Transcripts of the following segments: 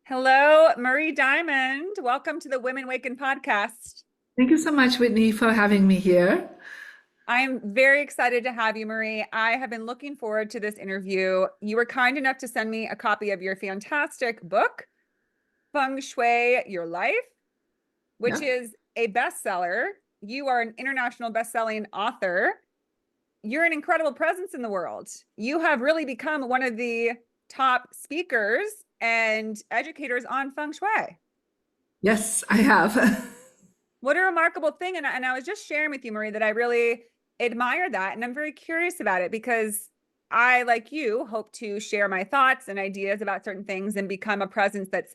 Hello, Marie Diamond. Welcome to the Women Awaken podcast. Thank you so much, Whitney, for having me here. I am very excited to have you, Marie. I have been looking forward to this interview. You were kind enough to send me a copy of your fantastic book, Feng Shui Your Life, which Yeah. is a bestseller. You are an international best-selling author. You're an incredible presence in the world. You have really become one of the top speakers and educators on Feng Shui. Yes, I have. What a remarkable thing. And I was just sharing with you, Marie, that I really admire that. And I'm very curious about it because I, like you, hope to share my thoughts and ideas about certain things and become a presence that's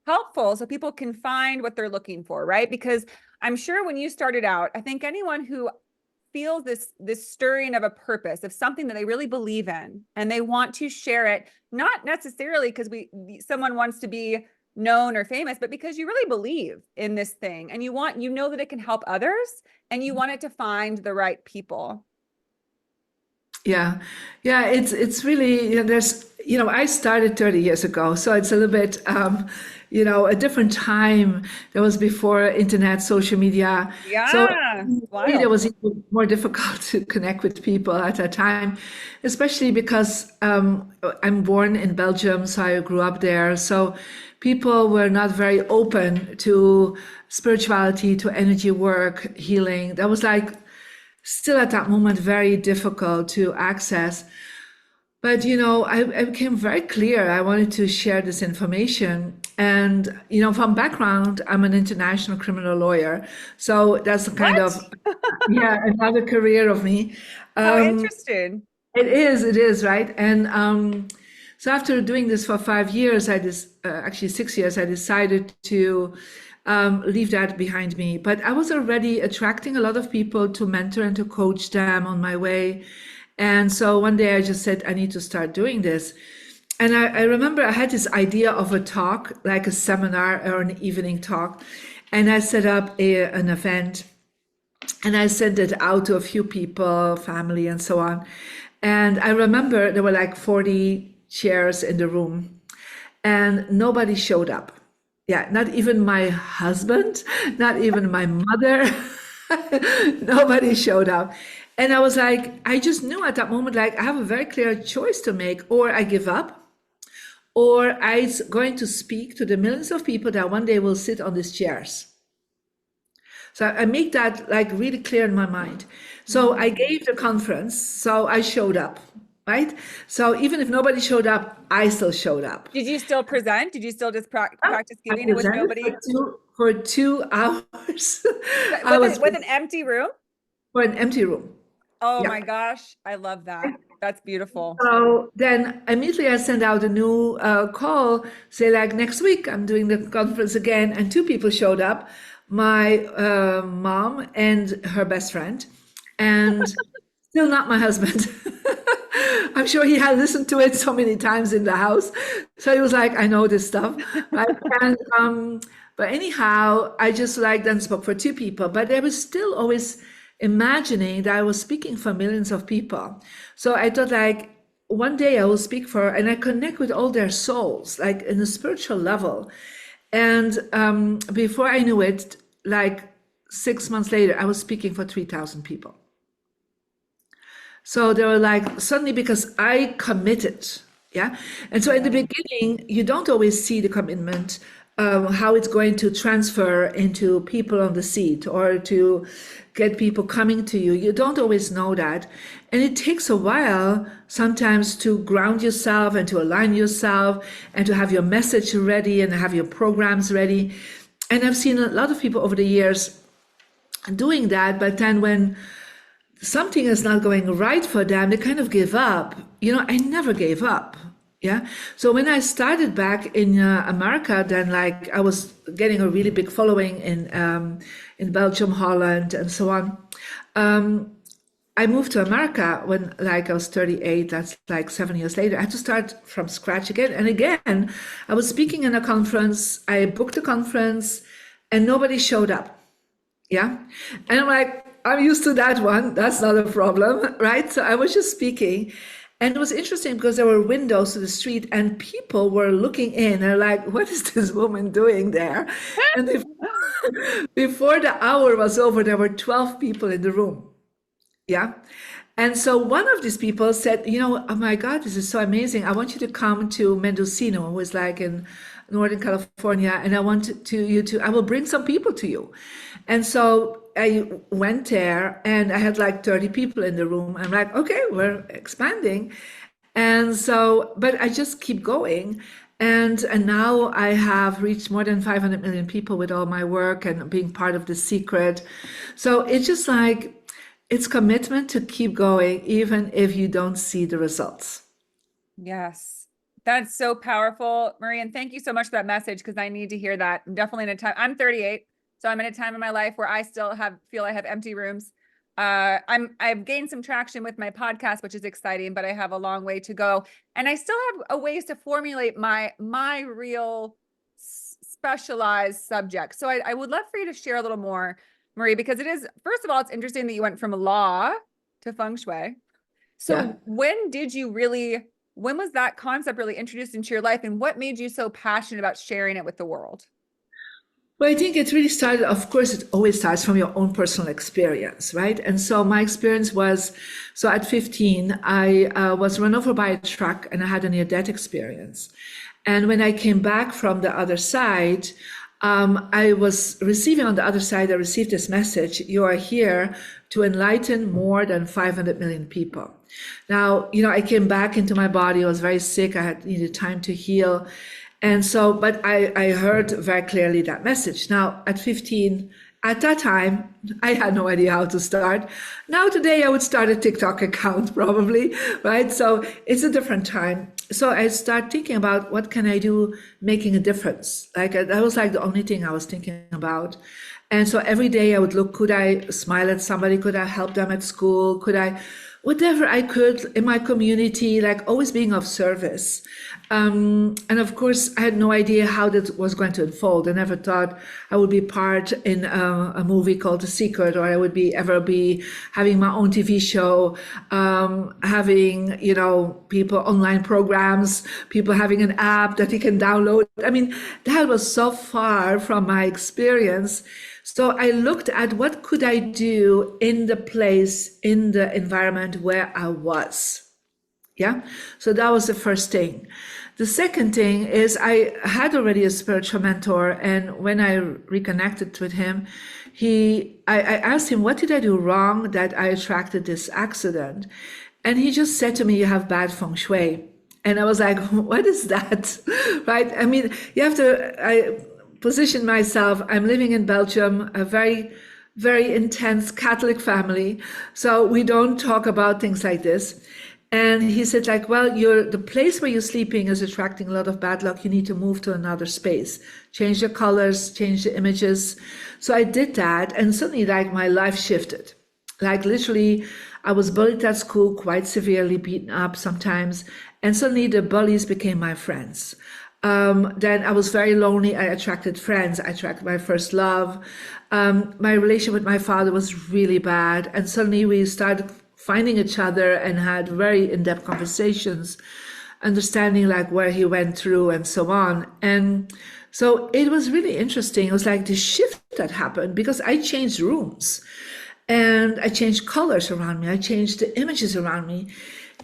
helpful so people can find what they're looking for, right? Because I'm sure when you started out, I think anyone who feels this stirring of a purpose, of something that they really believe in and they want to share it, not necessarily because someone wants to be known or famous, but because you really believe in this thing and you know that it can help others and you want it to find the right people. Yeah. Yeah, it's really, I started 30 years ago, so it's a little bit a different time. That was before internet, social media. So Yeah, really, it wild. was even more difficult to connect with people at that time, especially because I'm born in Belgium, so I grew up there. So people were not very open to spirituality, to energy work, healing. That was like still at that moment very difficult to access. But I became very clear. I wanted to share this information. And from background, I'm an international criminal lawyer. So that's kind What? of, yeah, another career of me. How Um, interesting. it is, right? And so after doing this for 5 years, actually 6 years, I decided to leave that behind me. But I was already attracting a lot of people to mentor and to coach them on my way. And so one day I just said, I need to start doing this. And I remember I had this idea of a talk, like a seminar or an evening talk. And I set up an event and I sent it out to a few people, family, and so on. And I remember there were like 40 chairs in the room and nobody showed up. Yeah, not even my husband, not even my mother. Nobody showed up. And I was like, I just knew at that moment, like, I have a very clear choice to make, or I give up, or I'm going to speak to the millions of people that one day will sit on these chairs. So I make that like really clear in my mind. So I gave the conference, so I showed up, right? So even if nobody showed up, I still showed up. Did you still present? Did you still just practice I giving it with presented nobody? for 2 hours. I With was with an empty room? for an empty room. Oh my Yep. gosh, I love that. That's beautiful. So then immediately I sent out a new call, say like next week I'm doing the conference again, and two people showed up, my mom and her best friend, and still not my husband. I'm sure he had listened to it so many times in the house, so he was like, I know this stuff, right? And but anyhow, I just like then spoke for two people, but there was still always imagining that I was speaking for millions of people. So I thought like one day I will speak for, and I connect with all their souls, like in a spiritual level. And before I knew it, like 6 months later, I was speaking for 3,000 people. So they were like, suddenly because I committed. Yeah. And so in the beginning, you don't always see the commitment, how it's going to transfer into people on the seat or to get people coming to you. You don't always know that. And it takes a while sometimes to ground yourself and to align yourself and to have your message ready and have your programs ready. And I've seen a lot of people over the years doing that, but then when something is not going right for them, they kind of give up. I never gave up. Yeah. So when I started back in America, then like I was getting a really big following in Belgium, Holland, and so on. I moved to America when like I was 38. That's like 7 years later. I had to start from scratch again and again. I was speaking in a conference. I booked a conference, and nobody showed up. Yeah. And I'm like, I'm used to that one. That's not a problem, right? So I was just speaking. And it was interesting because there were windows to the street and people were looking in and like, what is this woman doing there? And before the hour was over, there were 12 people in the room. Yeah. And so one of these people said, oh my God, this is so amazing. I want you to come to Mendocino, who is like in Northern California, and I want I will bring some people to you. And so I went there and I had like 30 people in the room. I'm like, okay, we're expanding. And so, but I just keep going. And now I have reached more than 500 million people with all my work and being part of The Secret. So it's just like, it's commitment to keep going, even if you don't see the results. Yes. That's so powerful, Marie. And thank you so much for that message because I need to hear that. I'm definitely in a time, I'm 38. So I'm in a time in my life where I still feel I have empty rooms. I've gained some traction with my podcast, which is exciting, but I have a long way to go. And I still have a ways to formulate my real specialized subject. So I would love for you to share a little more, Marie, because it is, first of all, it's interesting that you went from law to Feng Shui. Yeah. So when was that concept really introduced into your life and what made you so passionate about sharing it with the world? Well, I think it really started, of course, it always starts from your own personal experience, right? And so my experience was, so at 15, I was run over by a truck and I had a near-death experience. And when I came back from the other side, I was receiving on the other side, I received this message, you are here to enlighten more than 500 million people. Now, I came back into my body, I was very sick, I had needed time to heal. And so, but I heard very clearly that message. Now, at 15, at that time, I had no idea how to start. Now, today, I would start a TikTok account probably, right? So it's a different time. So I start thinking about what can I do making a difference? Like that was like the only thing I was thinking about. And so every day I would look, could I smile at somebody? Could I help them at school? Could I, whatever I could in my community, like always being of service. And of course, I had no idea how that was going to unfold. I never thought I would be part in a movie called The Secret, or I would ever be having my own TV show, having, people online programs, people having an app that you can download. I mean, that was so far from my experience. So I looked at what could I do in the place, in the environment where I was. Yeah. So that was the first thing. The second thing is I had already a spiritual mentor. And when I reconnected with him, I asked him, what did I do wrong that I attracted this accident? And he just said to me, you have bad feng shui. And I was like, what is that? Right. I mean, I position myself. I'm living in Belgium, a very, very intense Catholic family. So we don't talk about things like this. And he said, like, well, the place where you're sleeping is attracting a lot of bad luck. You need to move to another space, change the colors, change the images. So I did that. And suddenly, like, my life shifted. Like, literally, I was bullied at school, quite severely beaten up sometimes. And suddenly the bullies became my friends. Then I was very lonely. I attracted friends. I attracted my first love. My relationship with my father was really bad. And suddenly we started finding each other and had very in-depth conversations, understanding like where he went through and so on. And so it was really interesting. It was like the shift that happened because I changed rooms and I changed colors around me. I changed the images around me.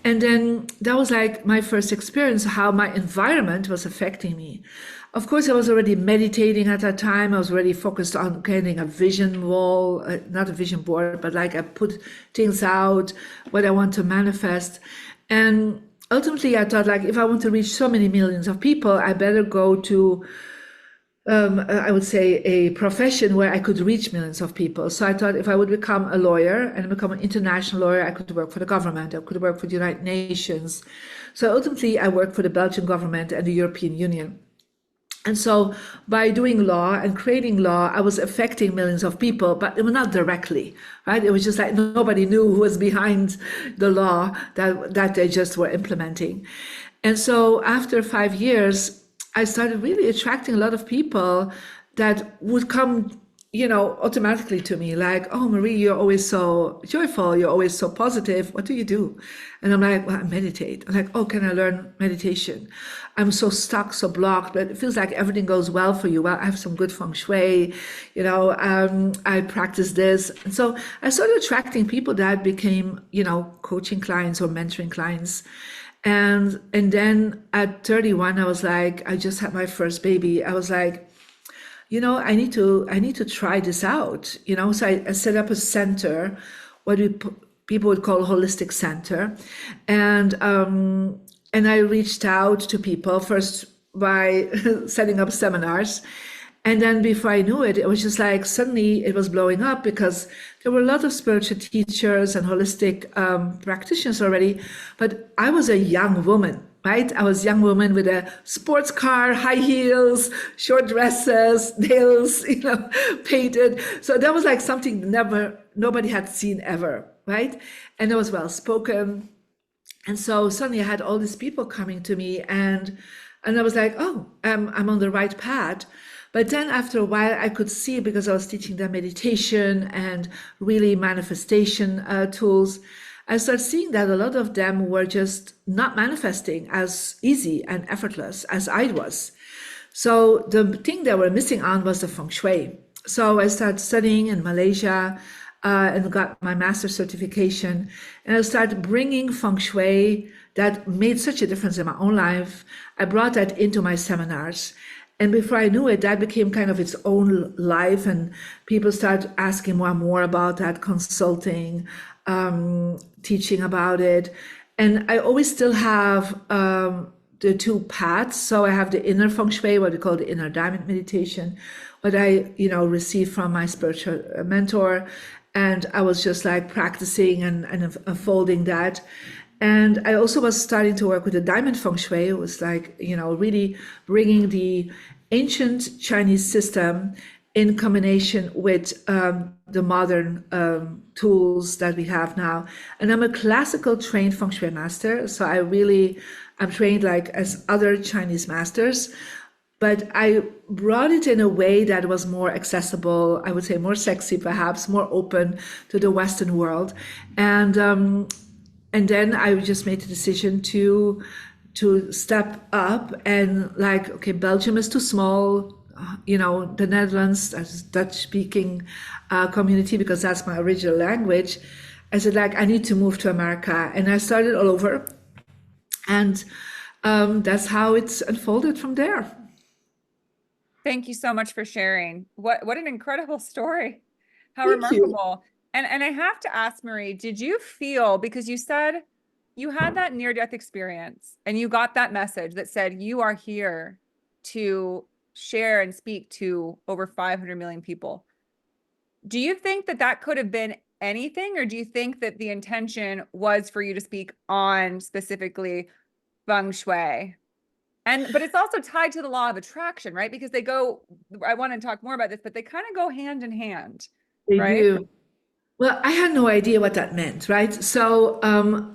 And then that was like my first experience, how my environment was affecting me. Of course, I was already meditating at that time. I was already focused on getting a vision wall, not a vision board, but like I put things out, what I want to manifest. And ultimately, I thought like, if I want to reach so many millions of people, I better go to I would say a profession where I could reach millions of people. So I thought if I would become a lawyer and become an international lawyer, I could work for the government. I could work for the United Nations. So ultimately, I worked for the Belgian government and the European Union. And so by doing law and creating law, I was affecting millions of people, but it was not directly, right? It was just like nobody knew who was behind the law that they just were implementing. And so after 5 years, I started really attracting a lot of people that would come automatically to me, like, oh, Marie, you're always so joyful. You're always so positive. What do you do? And I'm like, well, I meditate. I'm like, oh, can I learn meditation? I'm so stuck, so blocked, but it feels like everything goes well for you. Well, I have some good feng shui, I practice this. And so I started attracting people that became, coaching clients or mentoring clients. And then at 31, I was like, I just had my first baby. I was like, I need to try this out. So I set up a center, what people would call a holistic center, and I reached out to people first by setting up seminars. And then before I knew it, it was just like suddenly it was blowing up because there were a lot of spiritual teachers and holistic practitioners already. But I was a young woman, right? I was a young woman with a sports car, high heels, short dresses, nails, painted. So that was like something nobody had seen ever, right? And I was well spoken. And so suddenly I had all these people coming to me, and I was like, oh, I'm on the right path. But then after a while, I could see, because I was teaching them meditation and really manifestation tools, I started seeing that a lot of them were just not manifesting as easy and effortless as I was. So the thing they were missing on was the feng shui. So I started studying in Malaysia and got my master's certification. And I started bringing feng shui that made such a difference in my own life. I brought that into my seminars. And before I knew it, that became kind of its own life. And people started asking more and more about that, consulting, teaching about it. And I always still have the two paths. So I have the inner feng shui, what we call the inner diamond meditation, what I, received from my spiritual mentor. And I was just like practicing and unfolding that. And I also was starting to work with the diamond feng shui. It was like, really bringing the ancient Chinese system in combination with the modern tools that we have now. And I'm a classical trained feng shui master. So I'm trained like as other Chinese masters, but I brought it in a way that was more accessible, I would say more sexy, perhaps more open to the Western world. And then I just made the decision to step up and like, okay, Belgium is too small, the Netherlands, that's Dutch-speaking community, because that's my original language. I said, like, I need to move to America, and I started all over, and that's how it's unfolded from there. Thank you so much for sharing. What an incredible story. How Thank you. remarkable. And I have to ask, Marie, did you feel, because you said you had that near-death experience and you got that message that said you are here to share and speak to over 500 million people. Do you think that that could have been anything, or do you think that the intention was for you to speak on specifically Feng Shui? But it's also tied to the law of attraction, right? Because I want to talk more about this, but they kind of go hand in hand, They right? do. Well, I had no idea what that meant, right? So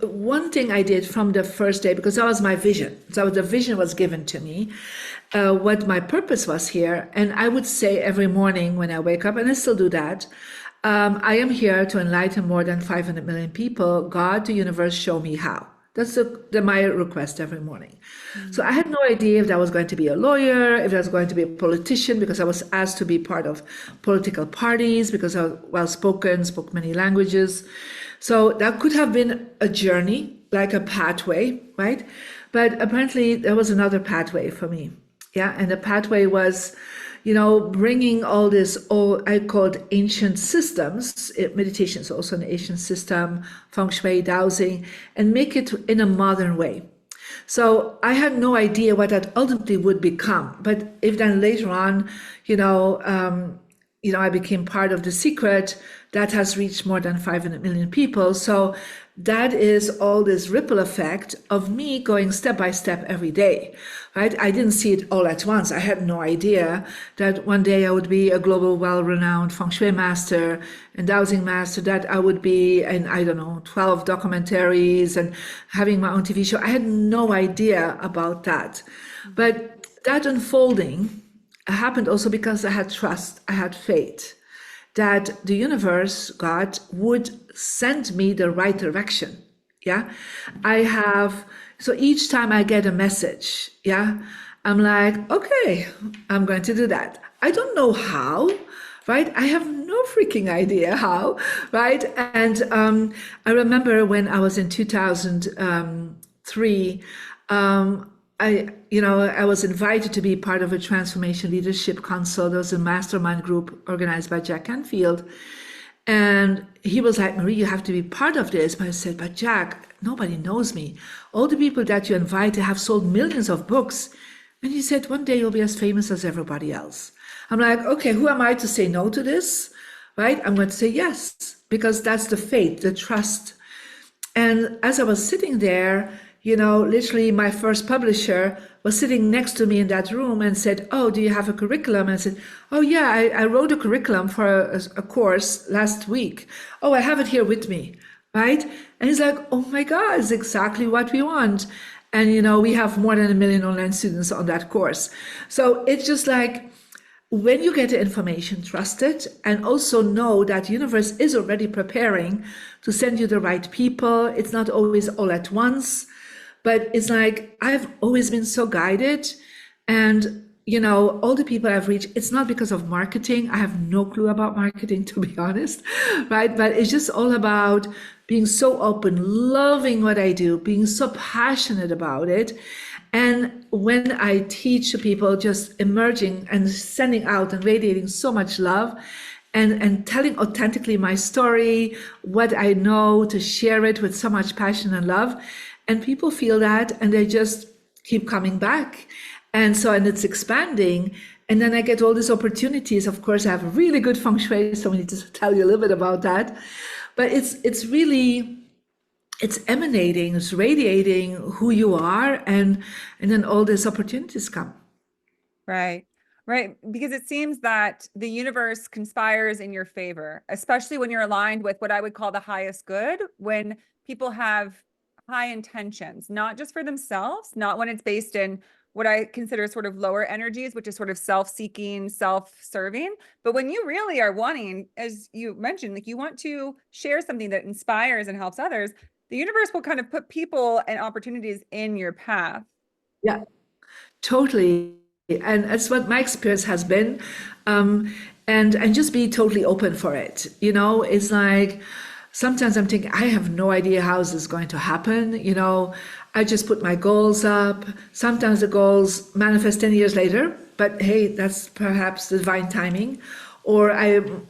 one thing I did from the first day, because that was my vision. So the vision was given to me, what my purpose was here. And I would say every morning when I wake up, and I still do that, I am here to enlighten more than 500 million people. God, the universe, show me how. That's my request every morning. So I had no idea if that was going to be a lawyer, if that was going to be a politician, because I was asked to be part of political parties, because I was well spoken, spoke many languages. So that could have been a journey, like a pathway, right? But apparently there was another pathway for me. Yeah. And the pathway was, bringing all I called ancient systems. Meditation is also an ancient system, Feng Shui, dowsing, and make it in a modern way. So I had no idea what that ultimately would become. But if then later on, I became part of the secret that has reached more than 500 million people. So that is all this ripple effect of me going step by step every day, right? I didn't see it all at once. I had no idea that one day I would be a global, well-renowned Feng Shui master and dowsing master, that I would be in, 12 documentaries and having my own TV show. I had no idea about that. But that unfolding happened also because I had trust, I had faith. that the universe, God, would send me the right direction. Yeah. I have, so each time I get a message, yeah, I'm like, okay, I'm going to do that. I don't know how, right? I have no freaking idea how, right? And I remember when I was in 2003, I was invited to be part of a transformation leadership council. There was a mastermind group organized by Jack Canfield. And he was like, Marie, you have to be part of this. But I said, but Jack, nobody knows me. All the people that you invite have sold millions of books. And he said, one day you'll be as famous as everybody else. I'm like, okay, who am I to say no to this? Right? I'm going to say yes, because that's the faith, the trust. And as I was sitting there, literally my first publisher was sitting next to me in that room and said, oh, do you have a curriculum? And I said, oh, yeah, I wrote a curriculum for a course last week. Oh, I have it here with me, right? And he's like, oh my God, it's exactly what we want. And, we have more than 1 million online students on that course. So it's just like, when you get the information, trust it, and also know that the universe is already preparing to send you the right people. It's not always all at once, but it's like, I've always been so guided. And, all the people I've reached, it's not because of marketing. I have no clue about marketing, to be honest, right? But it's just all about being so open, loving what I do, being so passionate about it. And when I teach people, just emerging and sending out and radiating so much love and telling authentically my story, what I know, to share it with so much passion and love. And people feel that and they just keep coming back. And it's expanding. And then I get all these opportunities. Of course, I have really good Feng Shui, so I need to tell you a little bit about that. But it's really, it's emanating, it's radiating who you are, and then all these opportunities come. Right. Right. Because it seems that the universe conspires in your favor, especially when you're aligned with what I would call the highest good, when people have high intentions, not just for themselves, not when it's based in what I consider sort of lower energies, which is sort of self-seeking, self-serving. But when you really are wanting, as you mentioned, like you want to share something that inspires and helps others, the universe will kind of put people and opportunities in your path. Yeah, totally. And that's what my experience has been. And just be totally open for it. It's like sometimes I'm thinking, I have no idea how this is going to happen. I just put my goals up. Sometimes the goals manifest 10 years later, but hey, that's perhaps divine timing. Or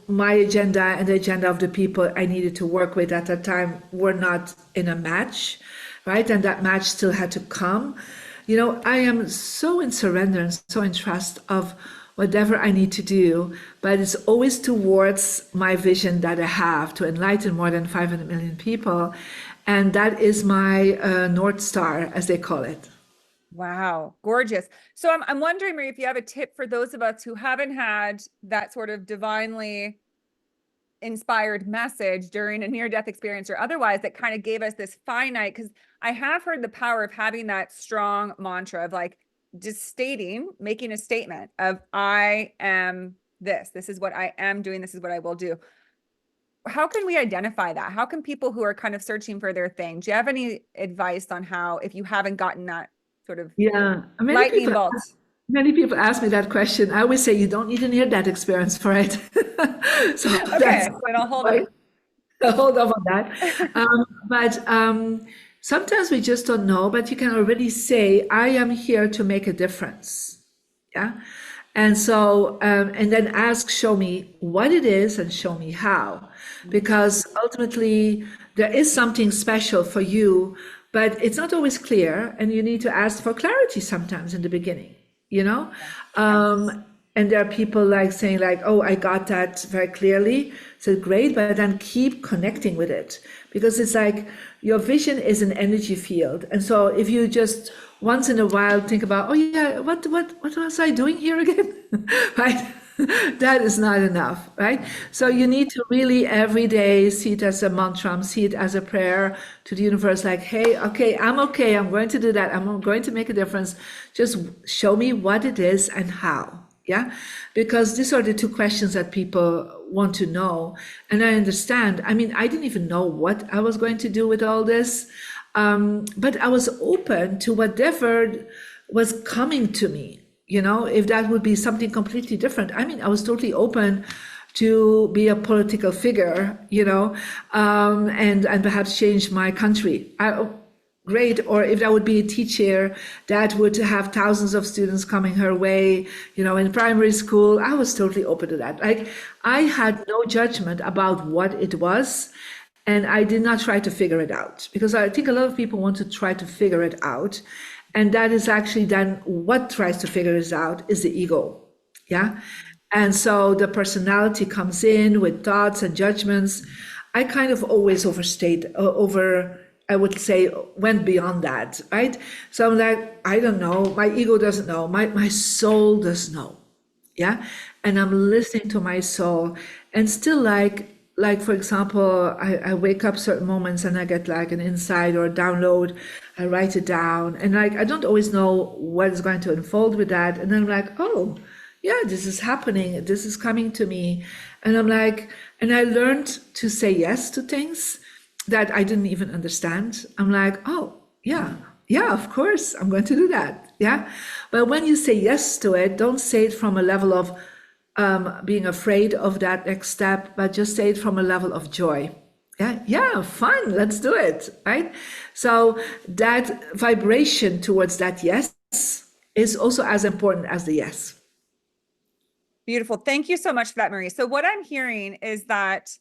my agenda and the agenda of the people I needed to work with at that time were not in a match, right? And that match still had to come. I am so in surrender and so in trust of whatever I need to do, but it's always towards my vision that I have to enlighten more than 500 million people. And that is my North Star, as they call it. Wow, gorgeous. So I'm wondering, Marie, if you have a tip for those of us who haven't had that sort of divinely inspired message during a near-death experience or otherwise that kind of gave us this finite, because I have heard the power of having that strong mantra of like just making a statement of I am this is what I am doing, this is what I will do. How can we identify that? How can people who are kind of searching for their thing, do you have any advice on how, if you haven't gotten that sort of Yeah, lightning bolt? many people ask me that question. I always say you don't need a near-death experience for it. So Okay, then I'll hold on. I'll hold off on that. But sometimes we just don't know, but you can already say, I am here to make a difference. Yeah. And then ask, show me what it is and show me how. Because ultimately, there is something special for you, but it's not always clear. And you need to ask for clarity sometimes in the beginning, And there are people like saying like, oh, I got that very clearly. So great, but then keep connecting with it, because it's like your vision is an energy field. And so if you just once in a while think about, oh yeah, what was I doing here again? Right? That is not enough, right? So you need to really every day see it as a mantra, see it as a prayer to the universe, like, hey, okay, I'm going to do that. I'm going to make a difference. Just show me what it is and how. Yeah, because these are the two questions that people want to know. And I understand. I mean, I didn't even know what I was going to do with all this. But I was open to whatever was coming to me, if that would be something completely different. I mean, I was totally open to be a political figure, and perhaps change my country. Great. Or if that would be a teacher that would have thousands of students coming her way, in primary school, I was totally open to that. Like, I had no judgment about what it was. And I did not try to figure it out, because I think a lot of people want to try to figure it out. And that is actually then what tries to figure it out is the ego. Yeah. And so the personality comes in with thoughts and judgments. I kind of always I would say, went beyond that, right? So I'm like, I don't know. My ego doesn't know. My soul does know. Yeah. And I'm listening to my soul, and still like for example, I wake up certain moments and I get like an insight or a download. I write it down, and like I don't always know what is going to unfold with that. And then I'm like, oh, yeah, this is happening. This is coming to me. And I'm like, and I learned to say yes to things that I didn't even understand. I'm like, oh, yeah, of course, I'm going to do that. Yeah. But when you say yes to it, don't say it from a level of being afraid of that next step, but just say it from a level of joy. Yeah, fun, let's do it, right? So that vibration towards that yes is also as important as the yes. Beautiful. Thank you so much for that, Marie. So what I'm hearing is that,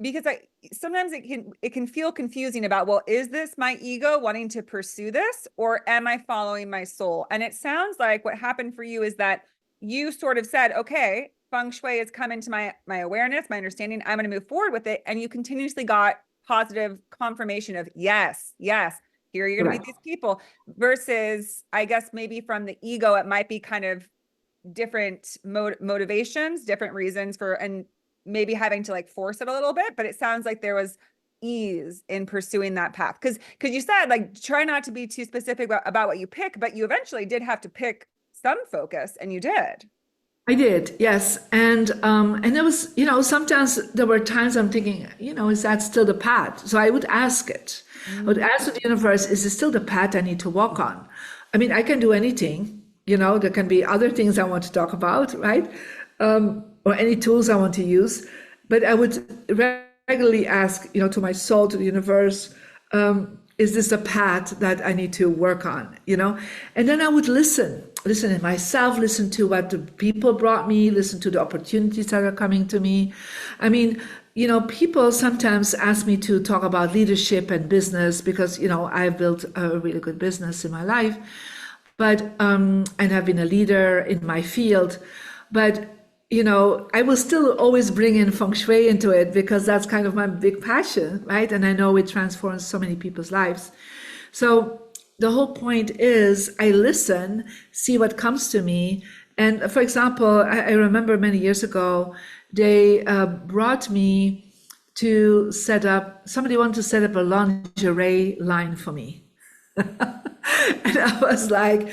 because sometimes it can feel confusing about, well, is this my ego wanting to pursue this, or am I following my soul? And it sounds like what happened for you is that you sort of said, okay, Feng Shui has come into my awareness, my understanding, I'm going to move forward with it. And you continuously got positive confirmation of yes, here you're going to Right. meet these people, versus I guess maybe from the ego, it might be kind of different motivations, different reasons for, and maybe having to like force it a little bit. But it sounds like there was ease in pursuing that path, because you said like try not to be too specific about what you pick, but you eventually did have to pick some focus, and you did. I did, yes. And there was, sometimes there were times I'm thinking, is that still the path? So I would ask it. I would ask the universe, is this still the path I need to walk on? I mean, I can do anything, there can be other things I want to talk about, right? Or any tools I want to use. But I would regularly ask, to my soul, to the universe, is this a path that I need to work on, And then I would listen in myself, listen to what the people brought me, listen to the opportunities that are coming to me. I mean, people sometimes ask me to talk about leadership and business because, I've built a really good business in my life, but, and I've been a leader in my field, but I will still always bring in Feng Shui into it because that's kind of my big passion, right? And I know it transforms so many people's lives. So the whole point is I listen, see what comes to me. And for example, I remember many years ago, they brought me to somebody wanted to set up a lingerie line for me. And I was like,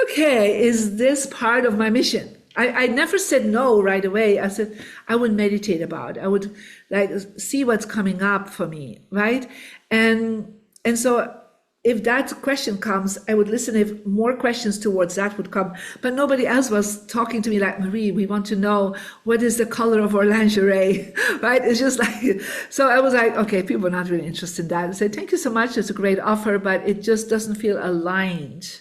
okay, is this part of my mission? I never said no right away. I said, I would meditate about it. I would like see what's coming up for me, right? And so if that question comes, I would listen if more questions towards that would come. But nobody else was talking to me like, Marie, we want to know what is the color of our lingerie, right? It's just like, so I was like, okay, people are not really interested in that. I said, thank you so much. It's a great offer, but it just doesn't feel aligned.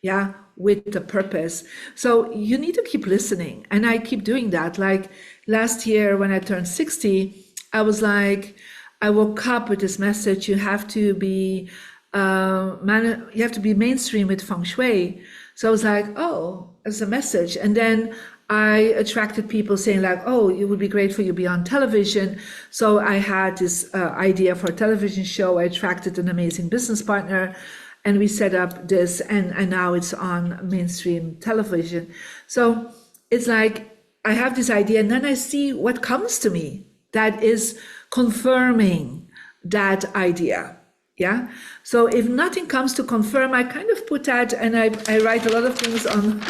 Yeah, with the purpose. So you need to keep listening. And I keep doing that. Like last year when I turned 60, I was like, I woke up with this message, you have to be mainstream with Feng Shui. So I was like, oh, it's a message. And then I attracted people saying like, oh, it would be great for you to be on television. So I had this idea for a television show. I attracted an amazing business partner. And we set up this, and now it's on mainstream television. So it's like I have this idea, and then I see what comes to me that is confirming that idea. Yeah. So if nothing comes to confirm, I kind of put that, and I write a lot of things on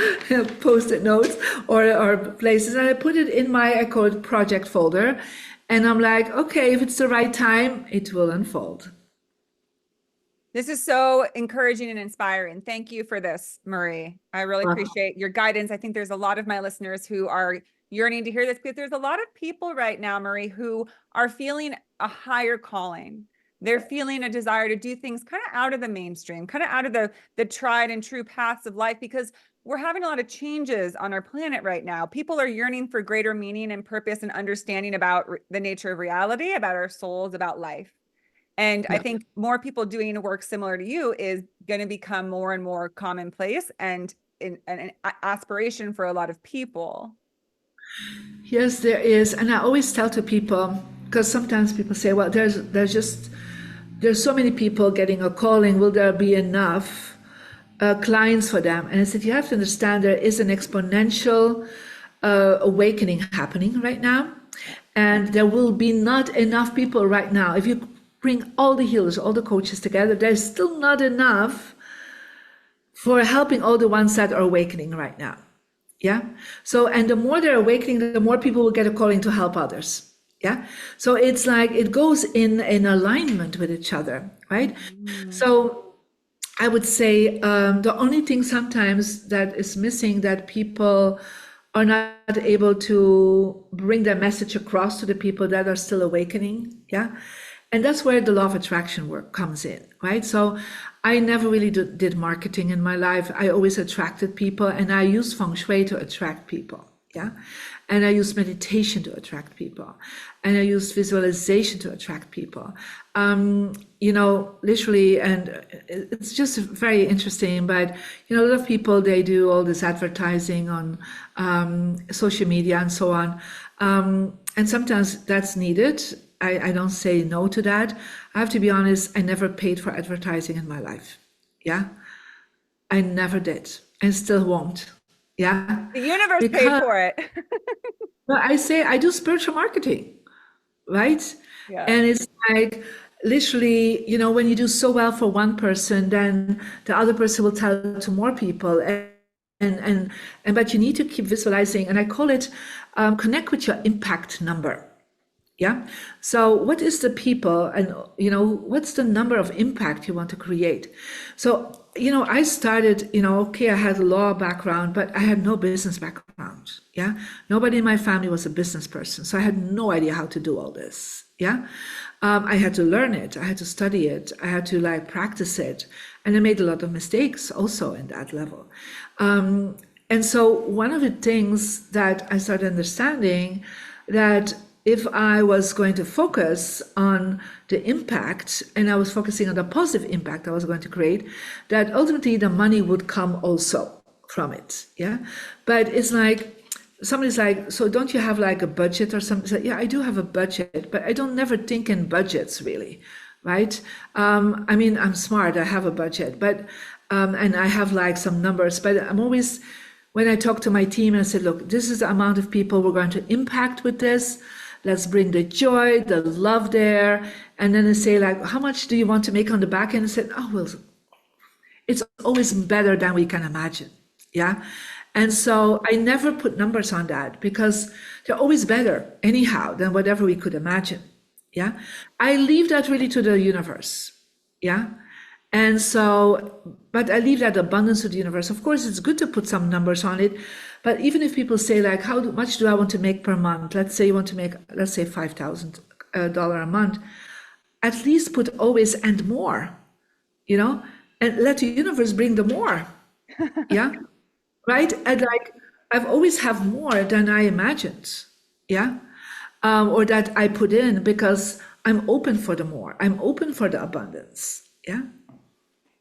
post-it notes or places, and I put it in my, I call it project folder. And I'm like, okay, if it's the right time, it will unfold. This is so encouraging and inspiring. Thank you for this, Marie. I really appreciate your guidance. I think there's a lot of my listeners who are yearning to hear this because there's a lot of people right now, Marie, who are feeling a higher calling. They're feeling a desire to do things kind of out of the mainstream, kind of out of the tried and true paths of life, because we're having a lot of changes on our planet right now. People are yearning for greater meaning and purpose and understanding about the nature of reality, about our souls, about life. And I Yeah. think more people doing work similar to you is going to become more and more commonplace and an aspiration for a lot of people. Yes, there is. And I always tell to people, because sometimes people say, well, there's so many people getting a calling. Will there be enough clients for them? And I said, you have to understand there is an exponential awakening happening right now. And there will be not enough people right now. If you bring all the healers, all the coaches together, there's still not enough for helping all the ones that are awakening right now. Yeah. So, and the more they're awakening, the more people will get a calling to help others. Yeah. So it's like it goes in alignment with each other, right? Mm. So I would say the only thing sometimes that is missing, that people are not able to bring their message across to the people that are still awakening. Yeah. And that's where the law of attraction work comes in, right? So I never really did marketing in my life. I always attracted people, and I use Feng Shui to attract people. Yeah. And I use meditation to attract people. And I use visualization to attract people. Literally, and it's just very interesting, but, a lot of people, they do all this advertising on social media and so on. And sometimes that's needed. I don't say no to that. I have to be honest, I never paid for advertising in my life. Yeah. I never did and still won't. Yeah. The universe paid Because for it. well, I say I do spiritual marketing, right? Yeah. And it's like literally, when you do so well for one person, then the other person will tell to more people. And but you need to keep visualizing. And I call it connect with your impact number. Yeah. So what is the people, and what's the number of impact you want to create? So, I started, okay, I had a law background, but I had no business background. Yeah. Nobody in my family was a business person. So I had no idea how to do all this. Yeah. I had to learn it. I had to study it. I had to practice it. And I made a lot of mistakes also in that level. And so one of the things that I started understanding, that if I was going to focus on the impact, and I was focusing on the positive impact I was going to create, that ultimately the money would come also from it. Yeah. But it's like, somebody's like, so don't you have a budget or something? Like, yeah, I do have a budget, but I don't never think in budgets really. Right. I mean, I'm smart. I have a budget, but, and I have some numbers, but I'm always, when I talk to my team and I said, look, this is the amount of people we're going to impact with this. Let's bring the joy, the love there. And then they say, how much do you want to make on the back end? I said, oh, well, it's always better than we can imagine. Yeah. And so I never put numbers on that because they're always better anyhow than whatever we could imagine. Yeah. I leave that really to the universe. Yeah. And so, but I leave that abundance to the universe. Of course, it's good to put some numbers on it. But even if people say how much do I want to make per month? Let's say you want to make, let's say $5,000 a month. At least put always and more, and let the universe bring the more. Yeah. Right. And I've always have more than I imagined. Yeah. Or that I put in, because I'm open for the more. I'm open for the abundance. Yeah.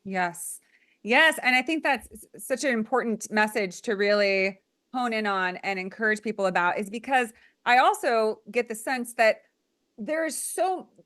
Yes. Yes. And I think that's such an important message to really hone in on and encourage people about, is because I also get the sense that there's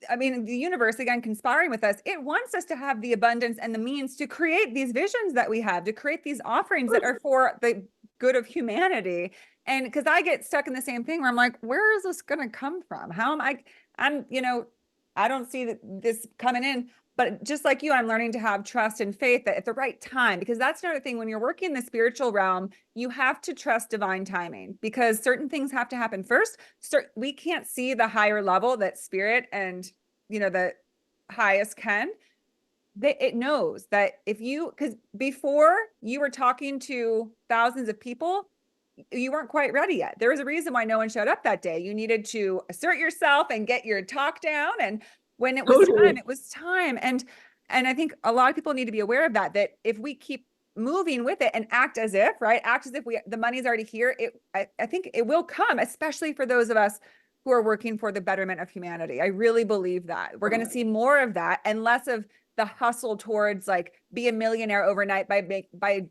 I mean, the universe, again, conspiring with us, it wants us to have the abundance and the means to create these visions that we have, to create these offerings that are for the good of humanity. And because I get stuck in the same thing where I'm like, where is this going to come from? How am I don't see this coming in. But just like you, I'm learning to have trust and faith that at the right time, because that's another thing. When you're working in the spiritual realm, you have to trust divine timing, because certain things have to happen first. We can't see the higher level that spirit and, the highest can. It knows that if you, because before you were talking to thousands of people, you weren't quite ready yet. There was a reason why no one showed up that day. You needed to assert yourself and get your talk down. And when it was time, Totally. it was time. And I think a lot of people need to be aware of that, that if we keep moving with it and act as if, right? Act as if the money's already here. I think it will come, especially for those of us who are working for the betterment of humanity. I really believe that we're going to see more of that and less of the hustle towards like be a millionaire overnight by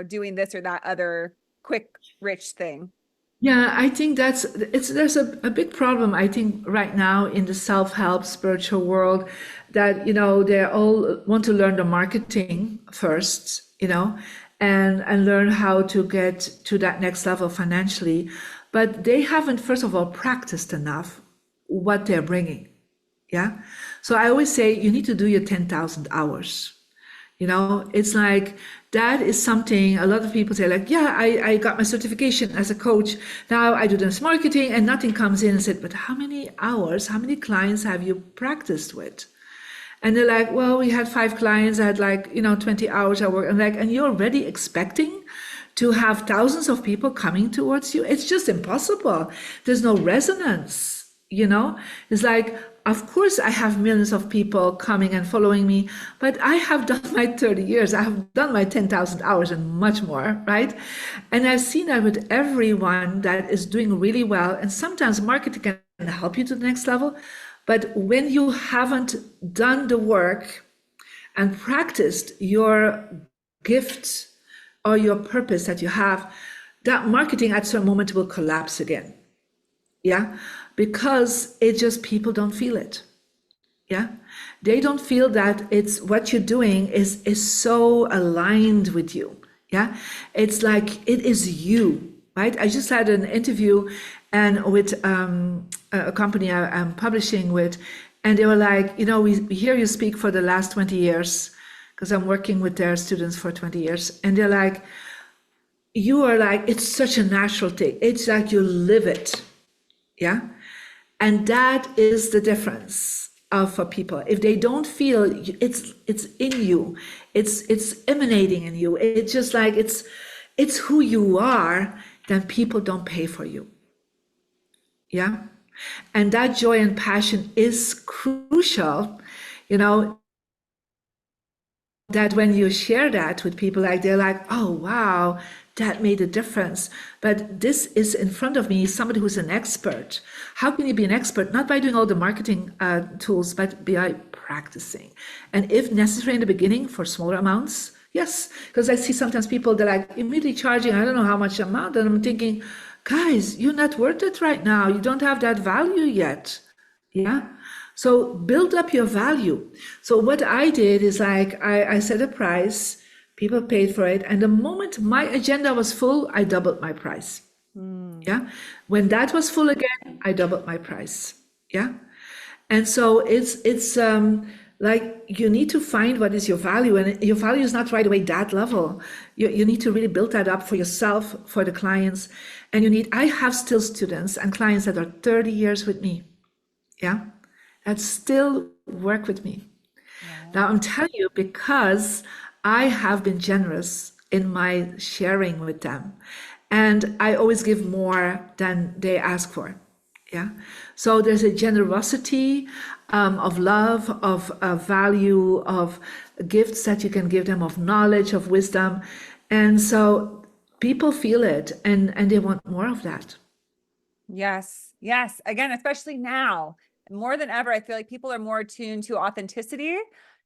doing this or that other quick rich thing. Yeah, I think there's a big problem, I think, right now in the self-help spiritual world that, they all want to learn the marketing first, and learn how to get to that next level financially. But they haven't, first of all, practiced enough what they're bringing. Yeah. So I always say you need to do your 10,000 hours. It's like that is something a lot of people say, like, yeah, I got my certification as a coach. Now I do this marketing and nothing comes in and said, but how many hours, how many clients have you practiced with? And they're like, well, we had 5 clients. I had 20 hours I work. And and you're already expecting to have thousands of people coming towards you. It's just impossible. There's no resonance, It's like, of course, I have millions of people coming and following me, but I have done my 30 years. I have done my 10,000 hours and much more, right? And I've seen that with everyone that is doing really well. And sometimes marketing can help you to the next level. But when you haven't done the work and practiced your gift or your purpose that you have, that marketing at some moment will collapse again. Yeah, because it just people don't feel it. Yeah, they don't feel that it's what you're doing is so aligned with you. Yeah, it's like it is you, right? I just had an interview and with a company I'm publishing with, and they were like, we hear you speak for the last 20 years because I'm working with their students for 20 years, and they're like, you are like, it's such a natural thing. It's like you live it. Yeah. And that is the difference for people. If they don't feel it's in you, it's emanating in you. It's just like it's who you are, then people don't pay for you. Yeah. And that joy and passion is crucial, you know, that when you share that with people, like they're like, oh wow, that made a difference. But this is in front of me, somebody who's an expert. How can you be an expert? Not by doing all the marketing tools, but by practicing. And if necessary in the beginning for smaller amounts, yes. Because I see sometimes people that are like immediately charging, I don't know how much amount, and I'm thinking, guys, you're not worth it right now. You don't have that value yet. Yeah. So build up your value. So what I did is like I set a price, people paid for it, and the moment my agenda was full, I doubled my price. Yeah. When that was full again, I doubled my price. Yeah. And so it's like you need to find what is your value, and your value is not right away that level. You need to really build that up for yourself, for the clients, and I have still students and clients that are 30 years with me. Yeah, that still work with me. Now I'm telling you, because I have been generous in my sharing with them, and I always give more than they ask for. Yeah, so there's a generosity of love, of value, of gifts that you can give them, of knowledge, of wisdom, and so people feel it, and they want more of that. Yes. Yes. Again, especially now, more than ever, I feel like people are more attuned to authenticity,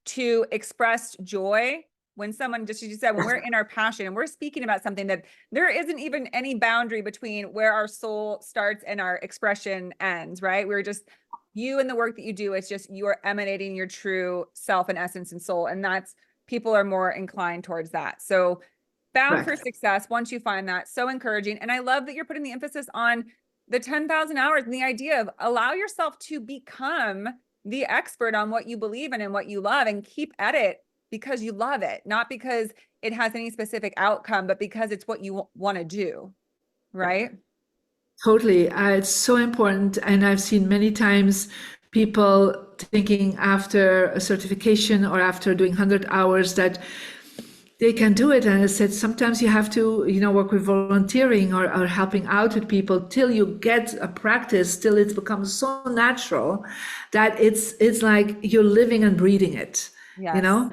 to expressed joy. When someone, just as you said, when we're in our passion and we're speaking about something that there isn't even any boundary between where our soul starts and our expression ends, right? We're just you and the work that you do. It's just you are emanating your true self and essence and soul. And that's people are more inclined towards that. So bound for Correct. success once you find that. So encouraging. And I love that you're putting the emphasis on the 10,000 hours and the idea of allow yourself to become the expert on what you believe in and what you love, and keep at it because you love it, not because it has any specific outcome, but because it's what you want to do. Right? Totally. It's so important. And I've seen many times people thinking after a certification or after doing 100 hours that they can do it. And I said, sometimes you have to, work with volunteering or helping out with people till you get a practice, till it becomes so natural that it's like you're living and breathing it, you Yes. know?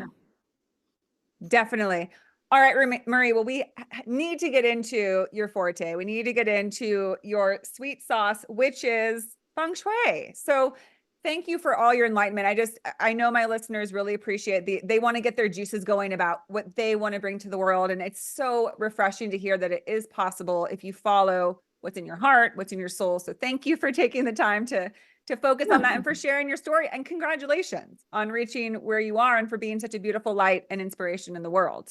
Definitely. All right, Marie. Well, we need to get into your forte. We need to get into your sweet sauce, which is Feng Shui. So thank you for all your enlightenment. I know my listeners really appreciate they want to get their juices going about what they want to bring to the world. And it's so refreshing to hear that it is possible if you follow what's in your heart, what's in your soul. So thank you for taking the time to focus on that and for sharing your story. And congratulations on reaching where you are and for being such a beautiful light and inspiration in the world.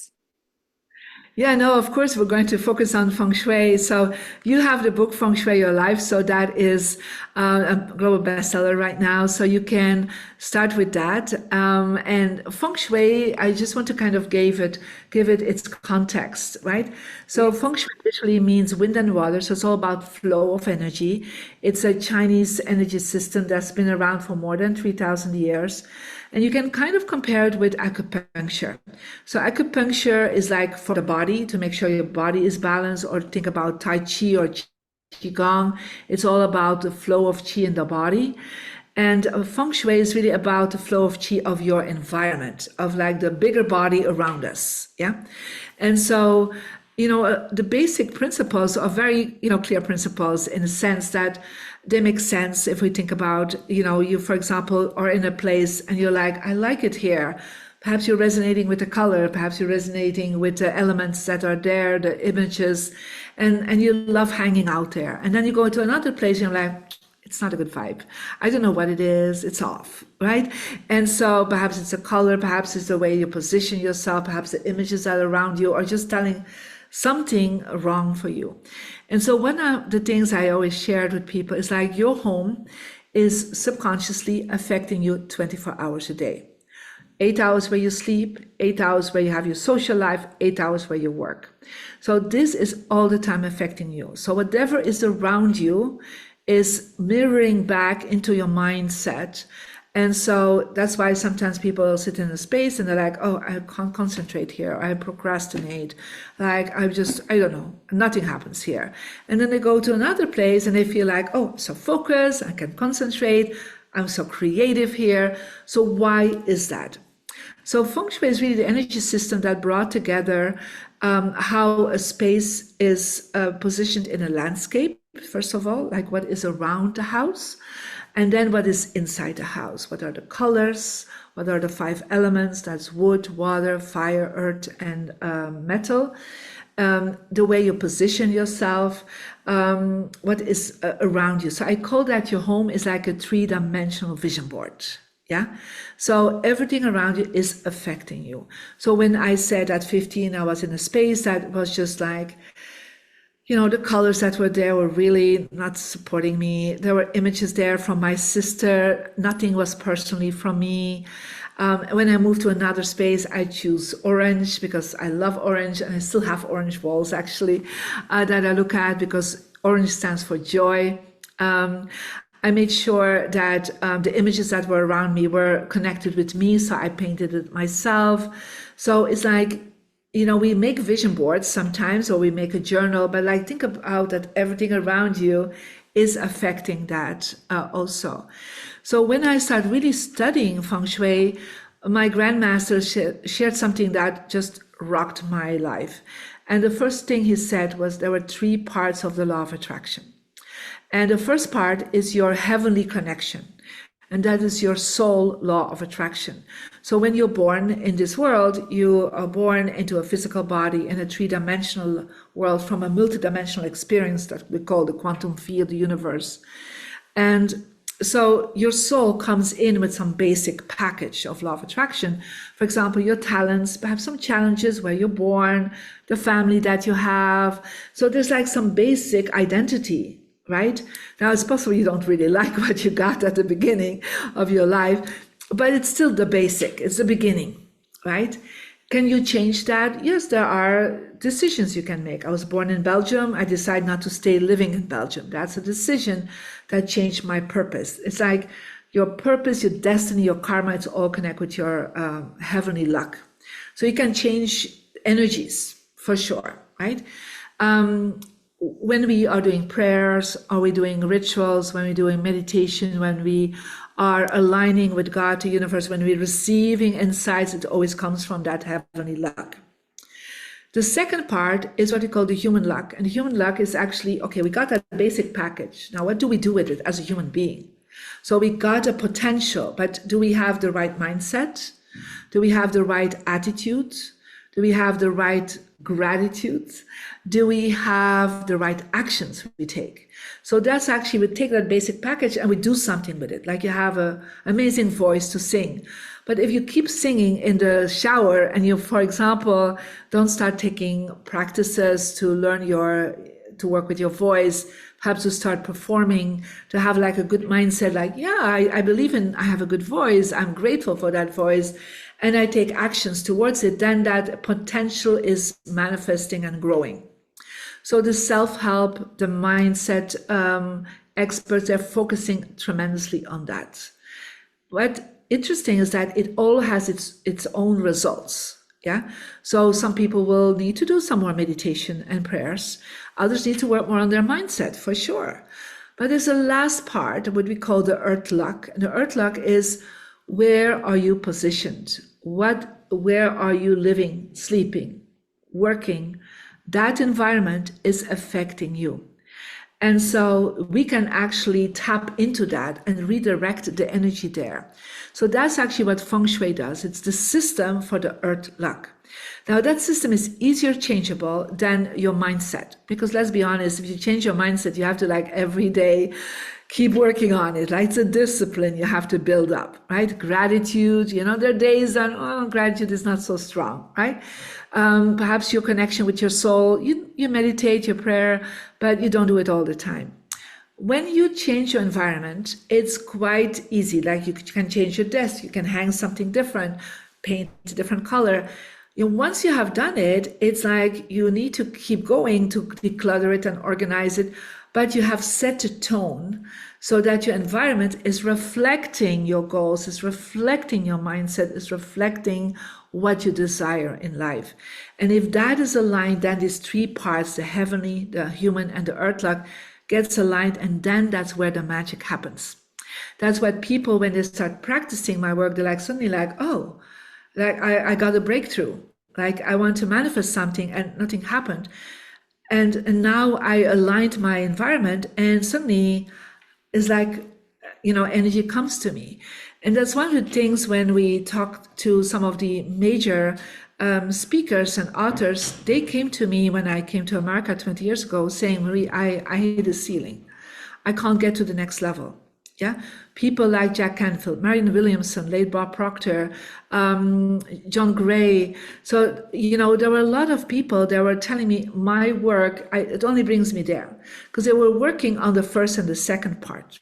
Yeah, no, of course, we're going to focus on Feng Shui. So you have the book Feng Shui Your Life. So that is a global bestseller right now. So you can start with that. And Feng Shui, I just want to kind of give it its context, right? So Feng Shui literally means wind and water. So it's all about flow of energy. It's a Chinese energy system that's been around for more than 3,000 years. And you can kind of compare it with acupuncture. So acupuncture is like for the body, to make sure your body is balanced, or think about Tai Chi or Qigong. It's all about the flow of Qi in the body. And Feng Shui is really about the flow of Qi of your environment, of like the bigger body around us. Yeah. And so, the basic principles are very, clear principles in the sense that they make sense if we think about, you, for example, are in a place and you're like, I like it here. Perhaps you're resonating with the color, perhaps you're resonating with the elements that are there, the images, and you love hanging out there. And then you go to another place and you're like, it's not a good vibe. I don't know what it is. It's off, right? And so perhaps it's a color, perhaps it's the way you position yourself, perhaps the images that are around you are just telling something wrong for you. And so one of the things I always shared with people is like your home is subconsciously affecting you 24 hours a day. 8 hours where you sleep, 8 hours where you have your social life, 8 hours where you work. So this is all the time affecting you. So whatever is around you is mirroring back into your mindset. And so that's why sometimes people sit in a space and they're like, oh, I can't concentrate here. I procrastinate. Like, I don't know, nothing happens here. And then they go to another place and they feel like, oh, I'm so focused, I can concentrate, I'm so creative here. So why is that? So Feng Shui is really the energy system that brought together how a space is positioned in a landscape, first of all, like what is around the house. And then what is inside the house? What are the colors? What are the 5 elements? That's wood, water, fire, earth, and metal. The way you position yourself, what is around you. So I call that your home is like a 3-dimensional vision board. Yeah. So everything around you is affecting you. So when I said at 15, I was in a space that was just like, the colors that were there were really not supporting me. There were images there from my sister. Nothing was personally from me. When I moved to another space, I choose orange because I love orange, and I still have orange walls actually that I look at because orange stands for joy. I made sure that the images that were around me were connected with me, so I painted it myself. So it's like, we make vision boards sometimes, or we make a journal, but like think about that everything around you is affecting that also. So when I started really studying Feng Shui, my grandmaster shared something that just rocked my life. And the first thing he said was there were 3 parts of the law of attraction. And the first part is your heavenly connection. And that is your soul law of attraction. So when you're born in this world, you are born into a physical body in a 3-dimensional world from a multidimensional experience that we call the quantum field, the universe. And so your soul comes in with some basic package of law of attraction. For example, your talents, perhaps some challenges where you're born, the family that you have. So there's like some basic identity right? Now, it's possible you don't really like what you got at the beginning of your life, but it's still the basic, it's the beginning, right? Can you change that? Yes, there are decisions you can make. I was born in Belgium. I decide not to stay living in Belgium. That's a decision that changed my purpose. It's like your purpose, your destiny, your karma, it's all connected with your heavenly luck. So you can change energies for sure, right? When we are doing prayers, are we doing rituals, when we're doing meditation, when we are aligning with God, the universe, when we're receiving insights, it always comes from that heavenly luck. The second part is what we call the human luck. And the human luck is actually, okay, we got that basic package. Now, what do we do with it as a human being? So we got a potential, but do we have the right mindset? Do we have the right attitude? Do we have the right gratitude? Do we have the right actions we take? So that's actually, we take that basic package and we do something with it. Like you have an amazing voice to sing. But if you keep singing in the shower and you, for example, don't start taking practices to learn to work with your voice, perhaps to start performing, to have like a good mindset, like, yeah, I believe I have a good voice, I'm grateful for that voice, and I take actions towards it, then that potential is manifesting and growing. So the self-help, the mindset experts, they're focusing tremendously on that. What interesting is that it all has its own results. Yeah. So some people will need to do some more meditation and prayers. Others need to work more on their mindset for sure. But there's a last part, what we call the earth luck. And the earth luck is, where are you positioned? Where are you living, sleeping, working? That environment is affecting you. And so we can actually tap into that and redirect the energy there. So that's actually what Feng Shui does. It's the system for the earth luck. Now, that system is easier changeable than your mindset. Because let's be honest, if you change your mindset, you have to like every day keep working on it, right? It's a discipline you have to build up, right? Gratitude, there are days that, gratitude is not so strong, right? Perhaps your connection with your soul, you meditate, your prayer, but you don't do it all the time. When you change your environment, it's quite easy. Like you can change your desk, you can hang something different, paint a different color. Once you have done it, it's like you need to keep going to declutter it and organize it, but you have set a tone so that your environment is reflecting your goals, is reflecting your mindset, is reflecting what you desire in life. And if that is aligned, then these three parts, the heavenly, the human, and the earth luck, gets aligned, and then that's where the magic happens. That's what people, when they start practicing my work, they're like suddenly like, oh, like I got a breakthrough. Like I want to manifest something and nothing happened. And now I aligned my environment and suddenly it's like, energy comes to me. And that's one of the things when we talk to some of the major speakers and authors, they came to me when I came to America 20 years ago saying, Marie, I hit the ceiling. I can't get to the next level. Yeah, people like Jack Canfield, Marianne Williamson, late Bob Proctor, John Gray. So, there were a lot of people that were telling me my work, it only brings me there because they were working on the first and the second part.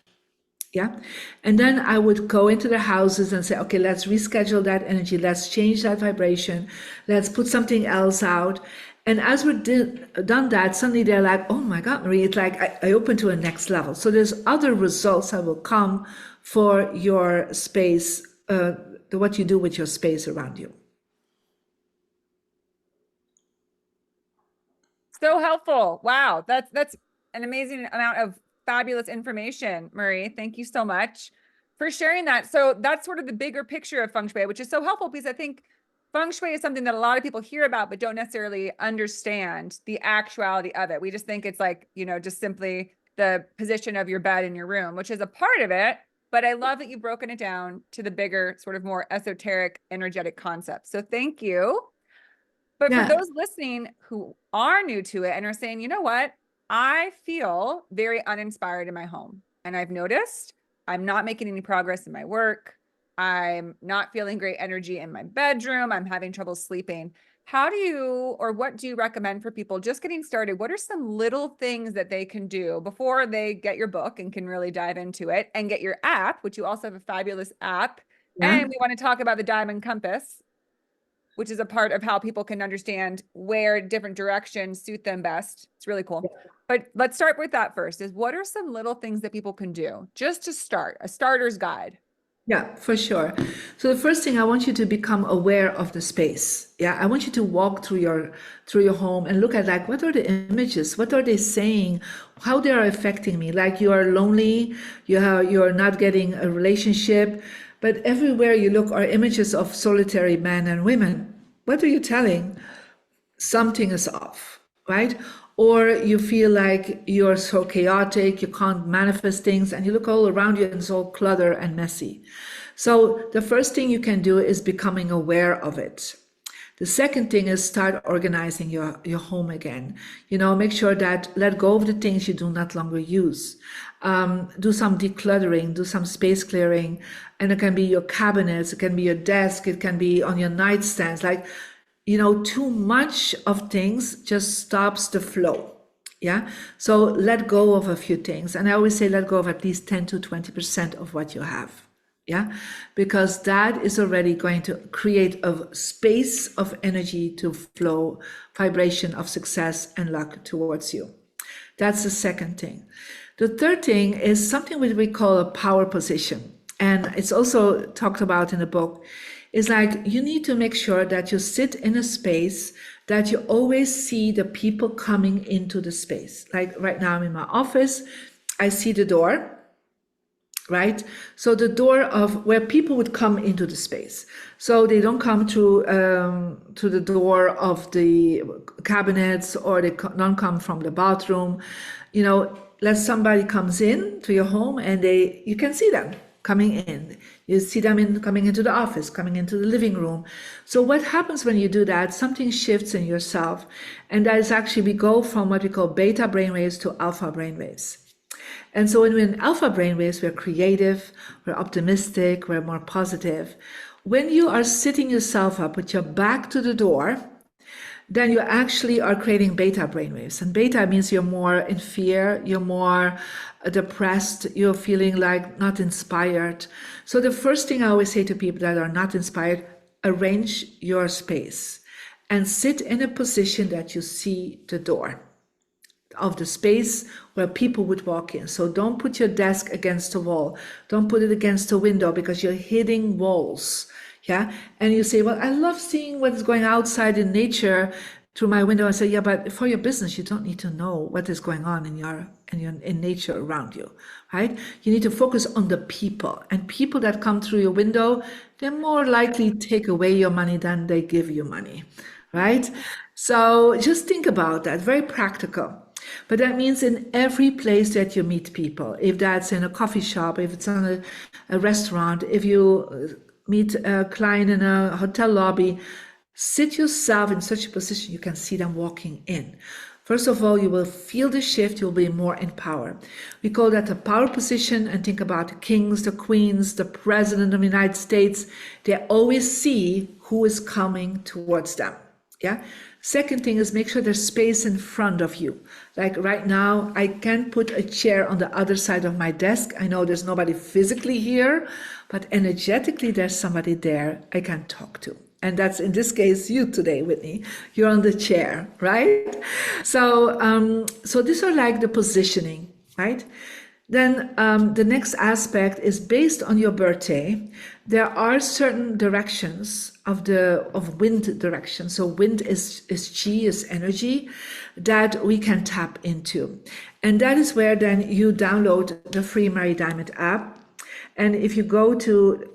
Yeah. And then I would go into their houses and say, okay, let's reschedule that energy. Let's change that vibration. Let's put something else out. And as we've done that, suddenly they're like, oh my God, Marie, it's like I open to a next level. So there's other results that will come for your space, what you do with your space around you. So helpful. Wow. That's an amazing amount of fabulous information, Marie. Thank you so much for sharing that. So that's sort of the bigger picture of Feng Shui, which is so helpful because I think Feng Shui is something that a lot of people hear about, but don't necessarily understand the actuality of it. We just think it's like, just simply the position of your bed in your room, which is a part of it. But I love that you've broken it down to the bigger, sort of more esoteric, energetic concepts. So thank you. But for Yeah. those listening who are new to it and are saying, you know what, I feel very uninspired in my home. And I've noticed I'm not making any progress in my work. I'm not feeling great energy in my bedroom. I'm having trouble sleeping. How do you, or what do you recommend for people just getting started? What are some little things that they can do before they get your book and can really dive into it and get your app, which you also have a fabulous app? Yeah. And we want to talk about the Diamond Compass, which is a part of how people can understand where different directions suit them best. It's really cool. But let's start with that first, is what are some little things that people can do just to start, a starter's guide? Yeah, for sure. So the first thing I want you to become aware of the space. Yeah, I want you to walk through your home and look at like what are the images, what are they saying, how they are affecting me. Like you are lonely, you're not getting a relationship, but everywhere you look are images of solitary men and women. What are you telling? Something is off, right? Or you feel like you're so chaotic, you can't manifest things, and you look all around you and it's all clutter and messy. So the first thing you can do is becoming aware of it. The second thing is start organizing your home again. Make sure that let go of the things you do not longer use. Do some decluttering, do some space clearing, and it can be your cabinets, it can be your desk, it can be on your nightstands. Like, too much of things just stops the flow. Yeah. So let go of a few things. And I always say let go of at least 10 to 20% of what you have. Yeah. Because that is already going to create a space of energy to flow, vibration of success and luck towards you. That's the second thing. The third thing is something which we call a power position. And it's also talked about in the book. Is like you need to make sure that you sit in a space that you always see the people coming into the space. Like right now I'm in my office, I see the door, right? So the door of where people would come into the space. So they don't come through to the door of the cabinets, or they don't come from the bathroom. Let somebody comes in to your home and you can see them coming in. You see them coming into the office, coming into the living room. So what happens when you do that? Something shifts in yourself. And that is actually we go from what we call beta brainwaves to alpha brainwaves. And so when we're in alpha brainwaves, we're creative, we're optimistic, we're more positive. When you are sitting yourself up with your back to the door, then you actually are creating beta brainwaves. And beta means you're more in fear, you're more depressed, you're feeling like not inspired. So the first thing I always say to people that are not inspired, arrange your space and sit in a position that you see the door of the space where people would walk in. So don't put your desk against the wall. Don't put it against the window because you're hitting walls. Yeah. And you say, well, I love seeing what's going outside in nature through my window. I say, yeah, but for your business, you don't need to know what is going on in nature around you, right? You need to focus on the people, and people that come through your window, they're more likely take away your money than they give you money, right? So just think about that, very practical. But that means in every place that you meet people, if that's in a coffee shop, if it's on a restaurant, if you meet a client in a hotel lobby, sit yourself in such a position you can see them walking in. First of all, you will feel the shift, you'll be more in power. We call that a power position, and think about the kings, the queens, the president of the United States. They always see who is coming towards them. Yeah. Second thing is make sure there's space in front of you. Like right now, I can put a chair on the other side of my desk. I know there's nobody physically here, but energetically there's somebody there I can talk to. And that's in this case you today, Whitney. You're on the chair, right? So these are like the positioning, right? Then the next aspect is based on your birthday. There are certain directions of wind direction. So wind is chi, is energy that we can tap into. And that is where then you download the free Mary Diamond app. And if you go to,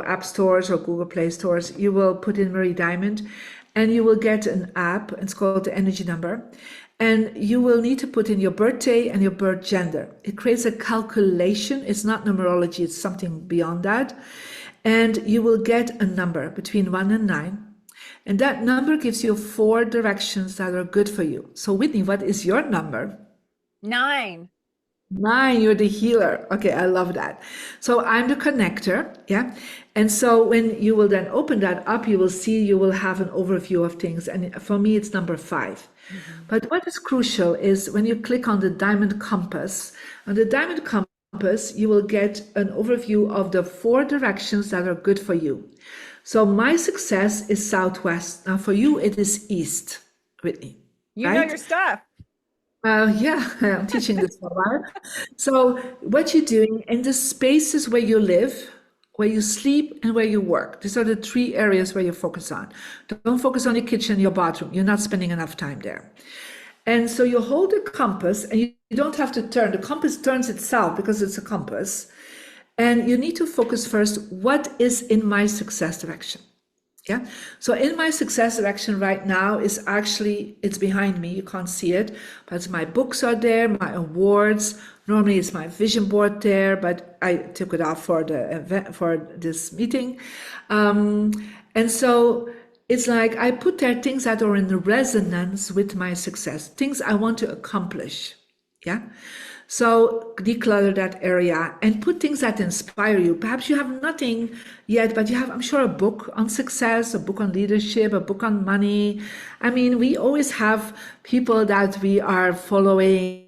app stores or Google Play stores, you will put in Marie Diamond and you will get an app. It's called the Energy Number. And you will need to put in your birthday and your birth gender. It creates a calculation. It's not numerology, it's something beyond that. And you will get a number between 1 and 9. And that number gives you 4 directions that are good for you. So Whitney, what is your number? 9. Nine, you're the healer. Okay, I love that. So I'm the connector, yeah. And so when you will then open that up, you will see you will have an overview of things. And for me, it's number 5. Mhm. But what is crucial is when you click on the diamond compass, on the diamond compass, you will get an overview of the 4 directions that are good for you. So my success is southwest. Now for you, it is east, Whitney, You know your right? stuff. Yeah, I'm teaching this for a while. So, what you're doing in the spaces where you live, where you sleep, and where you work, these are the 3 areas where you focus on. Don't focus on your kitchen, your bathroom. You're not spending enough time there. And so you hold the compass, and you don't have to turn. The compass turns itself because it's a compass. And you need to focus first, what is in my success direction? Yeah. So in my success direction right now is actually, it's behind me. You can't see it, but my books are there, my awards. Normally it's my vision board there, but I took it off for the event, for this meeting. Um, and so it's like I put there things that are in resonance with my success, things I want to accomplish. Yeah. So declutter that area and put things that inspire you. Perhaps you have nothing yet, but you have, I'm sure, a book on success, a book on leadership, a book on money. I mean, we always have people that we are following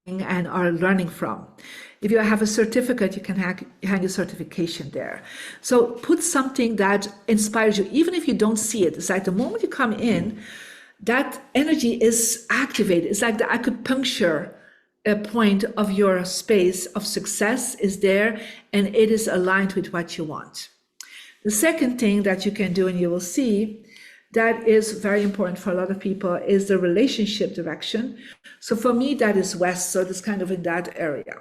and are learning from. If you have a certificate, you can hang your certification there. So put something that inspires you, even if you don't see it. It's like the moment you come in, that energy is activated. It's like the acupuncture point of your space of success is there, and it is aligned with what you want. The second thing that you can do, and you will see, that is very important for a lot of people, is the relationship direction. So for me, that is west. So it's kind of in that area.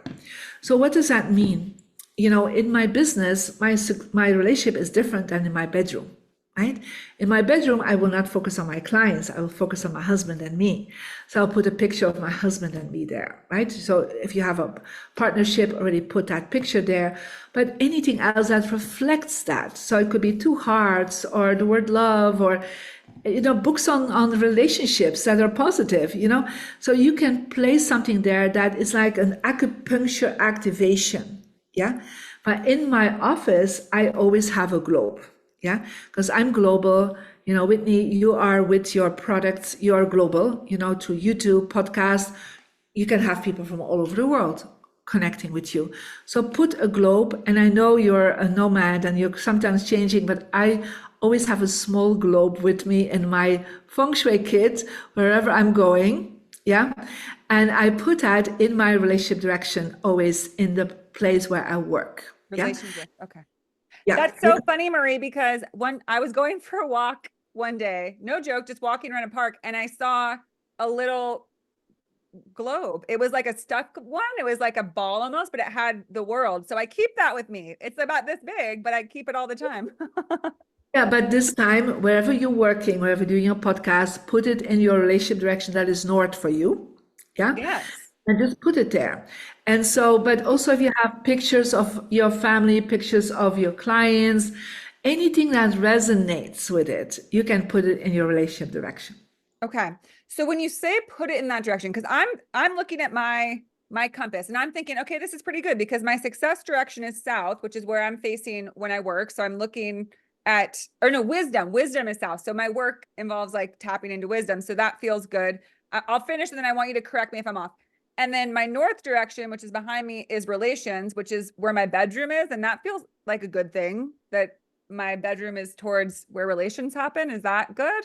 So what does that mean? You know, in my business, my relationship is different than in my bedroom, right? In my bedroom, I will not focus on my clients. I will focus on my husband and me. So I'll put a picture of my husband and me there, right? So if you have a partnership, already put that picture there. But anything else that reflects that. So it could be 2 hearts or the word love or books on relationships that are positive, so you can place something there that is like an acupuncture activation. Yeah. But in my office, I always have a globe. Yeah. Because I'm global. Whitney, you are with your products, you are global, through YouTube, podcast. You can have people from all over the world connecting with you. So put a globe, and I know you're a nomad and you're sometimes changing, but I always have a small globe with me in my Feng Shui kit wherever I'm going. Yeah. And I put that in my relationship direction, always in the place where I work. Yeah. Relationship. Okay. Yeah. That's so funny, Marie, because I was going for a walk one day, no joke, just walking around a park, and I saw a little globe. It was like a stuck one. It was like a ball almost, but it had the world. So I keep that with me. It's about this big, but I keep it all the time. Yeah, but this time, wherever you're working, wherever you're doing your podcast, put it in your relationship direction that is north for you. Yeah. Yes. And just put it there. And so, but also if you have pictures of your family, pictures of your clients, anything that resonates with it, you can put it in your relationship direction. Okay. So when you say put it in that direction, because I'm looking at my compass and I'm thinking, okay, this is pretty good because my success direction is south, which is where I'm facing when I work. So I'm looking at, or no, wisdom. Wisdom is south. So my work involves like tapping into wisdom. So that feels good. I'll finish and then I want you to correct me if I'm off. And then my north direction, which is behind me, is relations, which is where my bedroom is. And that feels like a good thing that my bedroom is towards where relations happen. Is that good?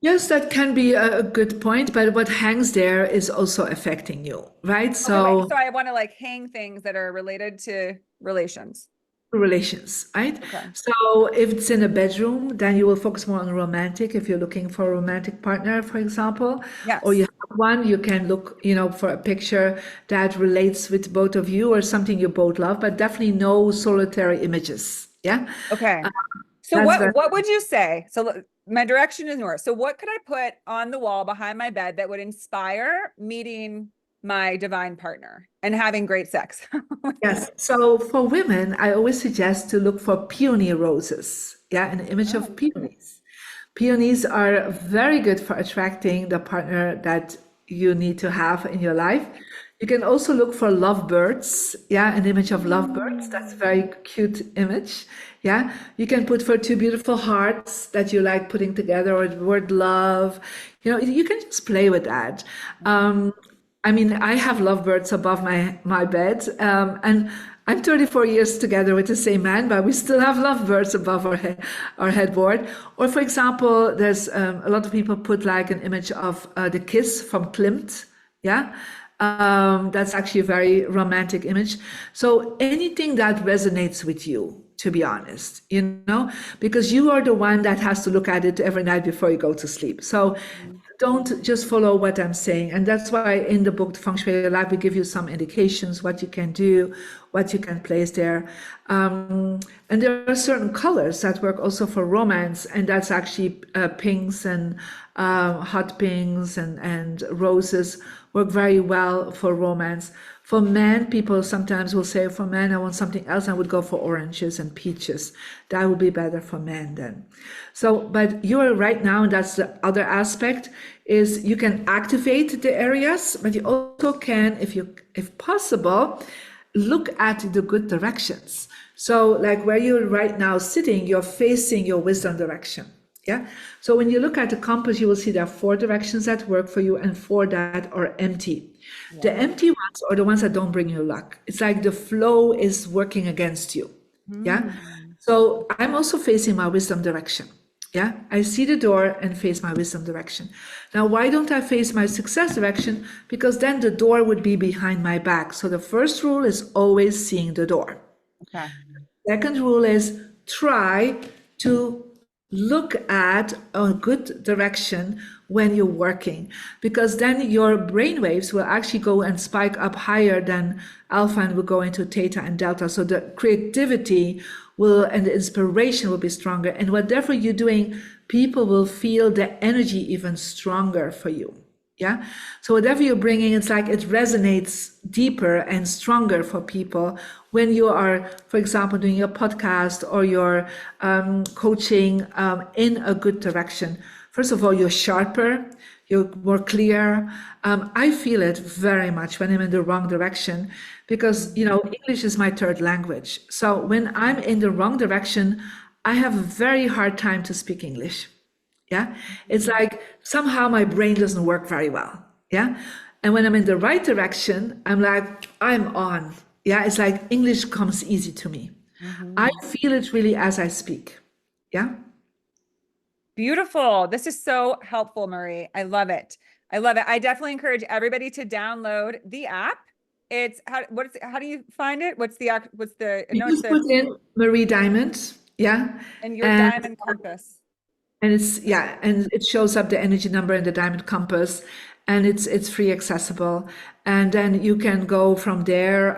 Yes, that can be a good point, but what hangs there is also affecting you, right? Okay, wait. So So I want to like hang things that are related to relations. relations, right? Okay. So if it's in a bedroom, then you will focus more on romantic. If you're looking for a romantic partner, for example, or you Yes. have one, you can look, for a picture that relates with both of you or something you both love, but definitely no solitary images. Yeah. Okay. Uh, So that's very, what would you say? So my direction is north. So what could I put on the wall behind my bed that would inspire meeting my divine partner and having great sex? yes. So for women, I always suggest to look for peony roses. Yeah. An image Oh, of peonies. Peonies are very good for attracting the partner that you need to have in your life. You can also look for lovebirds. Yeah, an image of lovebirds. That's a Mm. very cute image. Yeah, you can put for two beautiful hearts that you like putting together, or the word love. You can just play with that. Um, I mean, I have lovebirds above my bed, and I'm 34 years together with the same man, but we still have lovebirds above our headboard. Or, for example, there's a lot of people put like an image of the kiss from Klimt. Yeah, that's actually a very romantic image. So anything that resonates with you, to be honest, because you are the one that has to look at it every night before you go to sleep. So don't just follow what I'm saying. And that's why in the book, Feng Shui Your Life, we give you some indications, what you can do, what you can place there. And there are certain colors that work also for romance, and that's actually pinks and hot pinks and roses work very well for romance. For men, people sometimes will say, for men, I want something else. I would go for oranges and peaches. That would be better for men then. So, but you are right now, and that's the other aspect, is you can activate the areas, but you also can, if possible, look at the good directions. So like where you're right now sitting, you're facing your wisdom direction. Yeah. So when you look at the compass, you will see there are 4 directions that work for you and 4 that are empty. The Yeah. empty ones are the ones that don't bring you luck. It's like the flow is working against you. Yeah. Mm. So I'm also facing my wisdom direction. Yeah. I see the door and face my wisdom direction. Now, why don't I face my success direction? Because then the door would be behind my back. So the first rule is always seeing the door. Okay. Second rule is try to look at a good direction when you're working, because then your brain waves will actually go and spike up higher than alpha and will go into theta and delta. So the creativity will and the inspiration will be stronger. And whatever you're doing, people will feel the energy even stronger for you. Yeah. So whatever you're bringing, it's like it resonates deeper and stronger for people when you are, for example, doing a podcast or you're coaching in a good direction. First of all, you're sharper, you're more clear. I feel it very much when I'm in the wrong direction because, English is my third language. So when I'm in the wrong direction, I have a very hard time to speak English. Yeah. It's like somehow my brain doesn't work very well. Yeah. And when I'm in the right direction, I'm like, I'm on. Yeah. It's like English comes easy to me. I Mhm. feel it really as I speak. Yeah. Beautiful. This is so helpful, Marie. I love it. I love it. I definitely encourage everybody to download the app. It's how do you find it? What's the You no, it's just the put in Marie Diamond. Yeah. and your And diamond compass. and it shows up the energy number in the diamond compass, and it's free accessible. And then you can go from there,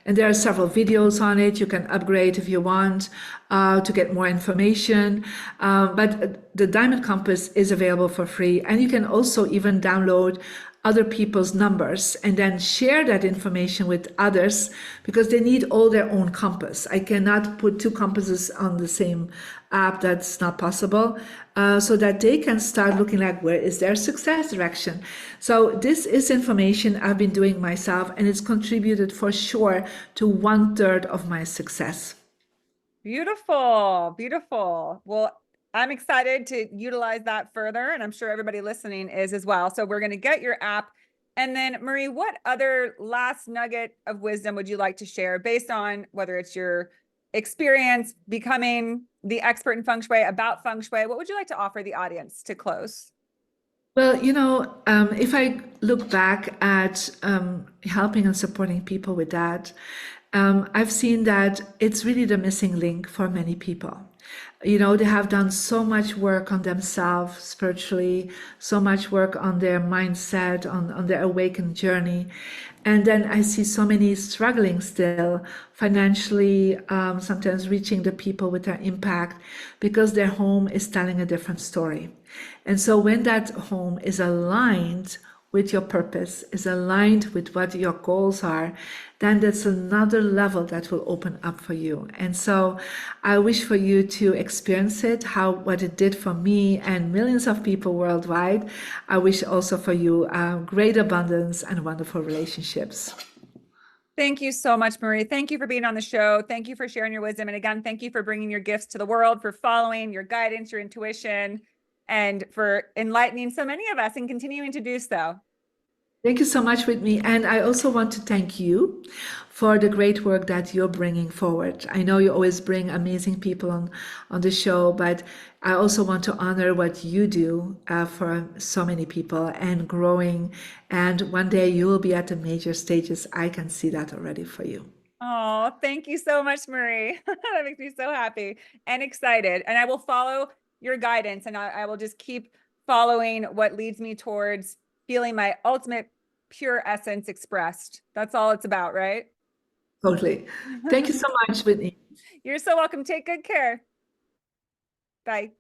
and there are several videos on it. You can upgrade if you want to get more information. But the diamond compass is available for free, and you can also even download other people's numbers and then share that information with others because they need all their own compass. I cannot put 2 compasses on the same app. That's not possible. So that they can start looking like where is their success direction. So this is information I've been doing myself, and it's contributed for sure to 1/3 of my success. Beautiful, beautiful. Well, I'm excited to utilize that further, and I'm sure everybody listening is as well. So we're going to get your app. And then, Marie, what other last nugget of wisdom would you like to share based on whether it's your experience becoming the expert in feng shui, about feng shui? What would you like to offer the audience to close? Well, if I look back at helping and supporting people with that, I've seen that it's really the missing link for many people. They have done so much work on themselves spiritually, so much work on their mindset, on their awakened journey. And then I see so many struggling still financially, sometimes reaching the people with their impact because their home is telling a different story. And so when that home is aligned with your purpose, is aligned with what your goals are, then that's another level that will open up for you. And so I wish for you to experience it, how what it did for me and millions of people worldwide. I wish also for you great abundance and wonderful relationships. Thank you so much, Marie. Thank you for being on the show. Thank you for sharing your wisdom. And again, thank you for bringing your gifts to the world, for following your guidance, your intuition, and for enlightening so many of us and continuing to do so. Thank you so much, Whitney. And I also want to thank you for the great work that you're bringing forward. I know you always bring amazing people on the show, but I also want to honor what you do for so many people and growing. And one day you will be at the major stages. I can see that already for you. Oh, thank you so much, Marie. That makes me so happy and excited. And I will follow your guidance, and I will just keep following what leads me towards feeling my ultimate pure essence expressed. That's all it's about, right? Totally. Thank you so much, Whitney. You're so welcome. Take good care. Bye.